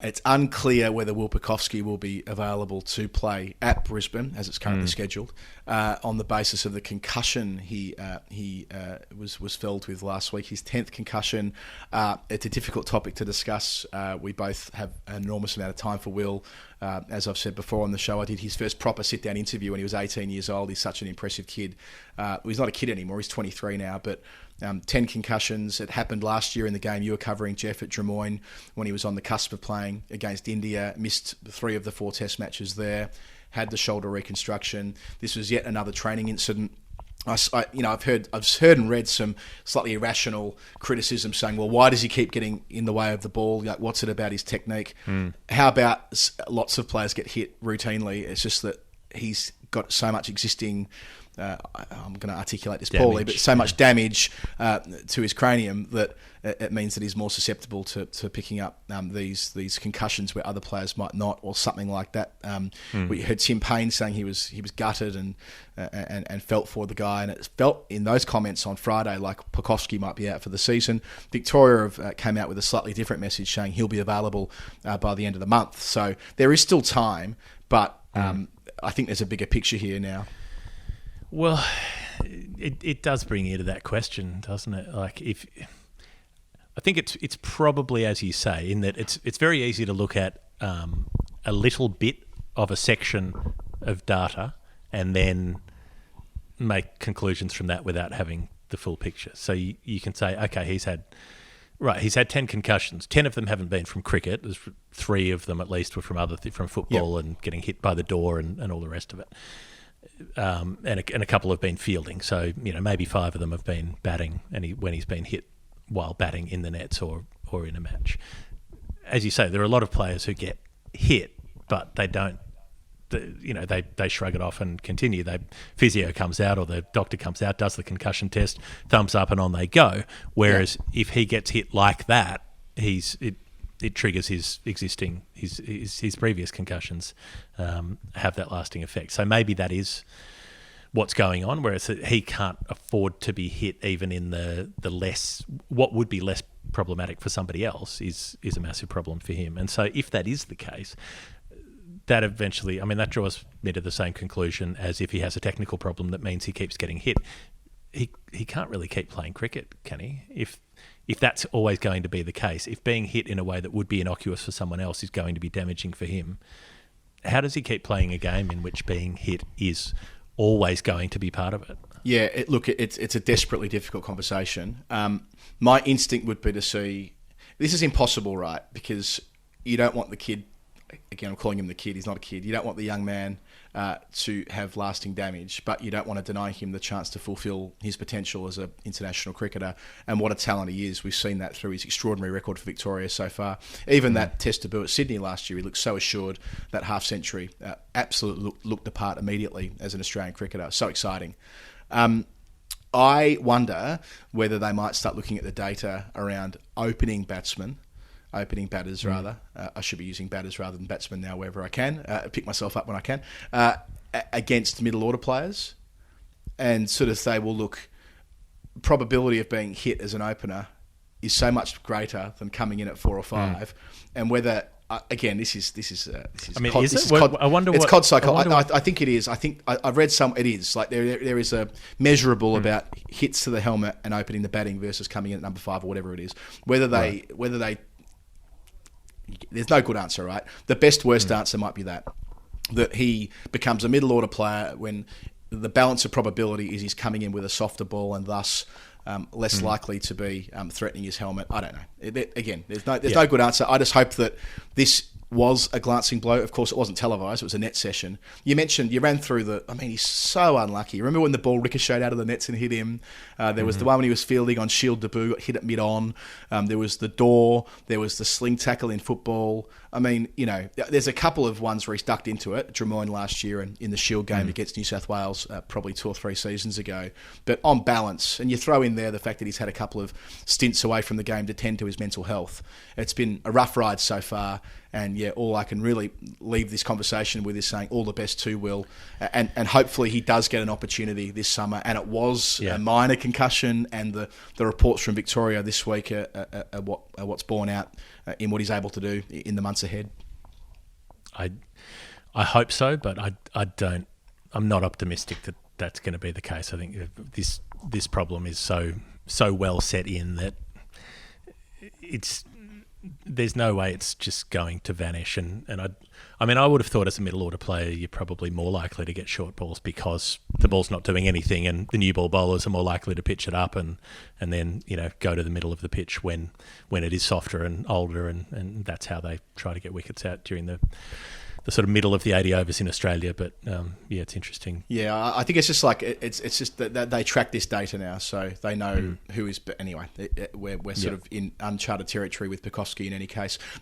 It's unclear whether Pucovski will be available to play at Brisbane, as it's currently scheduled, on the basis of the concussion he was filled with last week, his 10th concussion. It's a difficult topic to discuss. We both have an enormous amount of time for Will. As I've said before on the show, I did his first proper sit-down interview when he was 18 years old. He's such an impressive kid. He's not a kid anymore. He's 23 now, but 10 concussions. It happened last year in the game you were covering, Jeff, at Drummoyne, when he was on the cusp of playing against India, missed 3 of the 4 test matches there, had the shoulder reconstruction. This was yet another training incident. I've heard and read some slightly irrational criticism saying, well, why does he keep getting in the way of the ball? Like, what's it about his technique? How about lots of players get hit routinely? It's just that he's got so much existing, I'm going to articulate this poorly, but so much damage to his cranium that it means that he's more susceptible to picking up these concussions where other players might not, or something like that. We heard Tim Payne saying he was gutted and felt for the guy, and it felt in those comments on Friday like Pucovski might be out for the season. Victoria came out with a slightly different message saying he'll be available by the end of the month. So there is still time, but I think there's a bigger picture here now. Well, it does bring you to that question, doesn't it? Like, I think it's probably, as you say, in that it's very easy to look at a little bit of a section of data and then make conclusions from that without having the full picture. So you can say, okay, he's had 10 concussions. 10 of them haven't been from cricket. There's 3 of them at least were from from football and getting hit by the door and all the rest of it. And a couple have been fielding. So, maybe 5 of them have been batting when he's been hit while batting in the nets or in a match. As you say, there are a lot of players who get hit, but they don't, they shrug it off and continue. Physio comes out or the doctor comes out, does the concussion test, thumbs up and on they go. Whereas if he gets hit like that, it triggers his previous concussions have that lasting effect. So maybe that is what's going on, whereas he can't afford to be hit even in the less, what would be less problematic for somebody else is a massive problem for him. And so if that is the case, that eventually, that draws me to the same conclusion as if he has a technical problem that means he keeps getting hit. He can't really keep playing cricket, can he? If that's always going to be the case, if being hit in a way that would be innocuous for someone else is going to be damaging for him, how does he keep playing a game in which being hit is always going to be part of it? Yeah, it's a desperately difficult conversation. My instinct would be to see, this is impossible, right? Because you don't want the kid, again, I'm calling him the kid, he's not a kid, you don't want the young man to have lasting damage, but you don't want to deny him the chance to fulfil his potential as an international cricketer. And what a talent he is. We've seen that through his extraordinary record for Victoria so far. Even that test debut at Sydney last year, he looked so assured. That half century absolutely looked the part immediately as an Australian cricketer. So exciting. I wonder whether they might start looking at the data around opening batters rather. I should be using batters rather than batsmen now wherever I can. Pick myself up when I can. Against middle order players, and sort of say, well, look, probability of being hit as an opener is so much greater than coming in at 4 or 5, and whether. Again, this is. I mean, is it? I wonder. It's COD psychology. I think it is. I think I've read some. It is like there is a measurable about hits to the helmet and opening the batting versus coming in at number 5 or whatever it is. Whether they. There's no good answer, right? The best worst answer might be that he becomes a middle order player when the balance of probability is he's coming in with a softer ball and thus less likely to be threatening his helmet. I don't know. Again, there's no good answer. I just hope that this was a glancing blow. Of course, it wasn't televised. It was a net session. You ran through he's so unlucky. Remember when the ball ricocheted out of the nets and hit him? There was the one when he was fielding on Shield debut, hit it mid-on. There was the door. There was the sling tackle in football. I mean, there's a couple of ones where he's ducked into it. Drummoyne last year and in the Shield game against New South Wales probably 2 or 3 seasons ago. But on balance, and you throw in there the fact that he's had a couple of stints away from the game to tend to his mental health. It's been a rough ride so far. And all I can really leave this conversation with is saying all the best to Will, and hopefully he does get an opportunity this summer. And it was a minor concussion, and the reports from Victoria this week are what's borne out in what he's able to do in the months ahead. I hope so, but I don't. I'm not optimistic that that's going to be the case. I think this problem is so well set in that there's no way it's just going to vanish. And I would have thought as a middle order player you're probably more likely to get short balls because the ball's not doing anything, and the new ball bowlers are more likely to pitch it up and then go to the middle of the pitch when it is softer and older, and that's how they try to get wickets out during the sort of middle of the 80 overs in Australia. But it's interesting. Yeah, I think it's just like it's just that they track this data now, so they know who is. But anyway, we're sort of in uncharted territory with Pucovski in any case.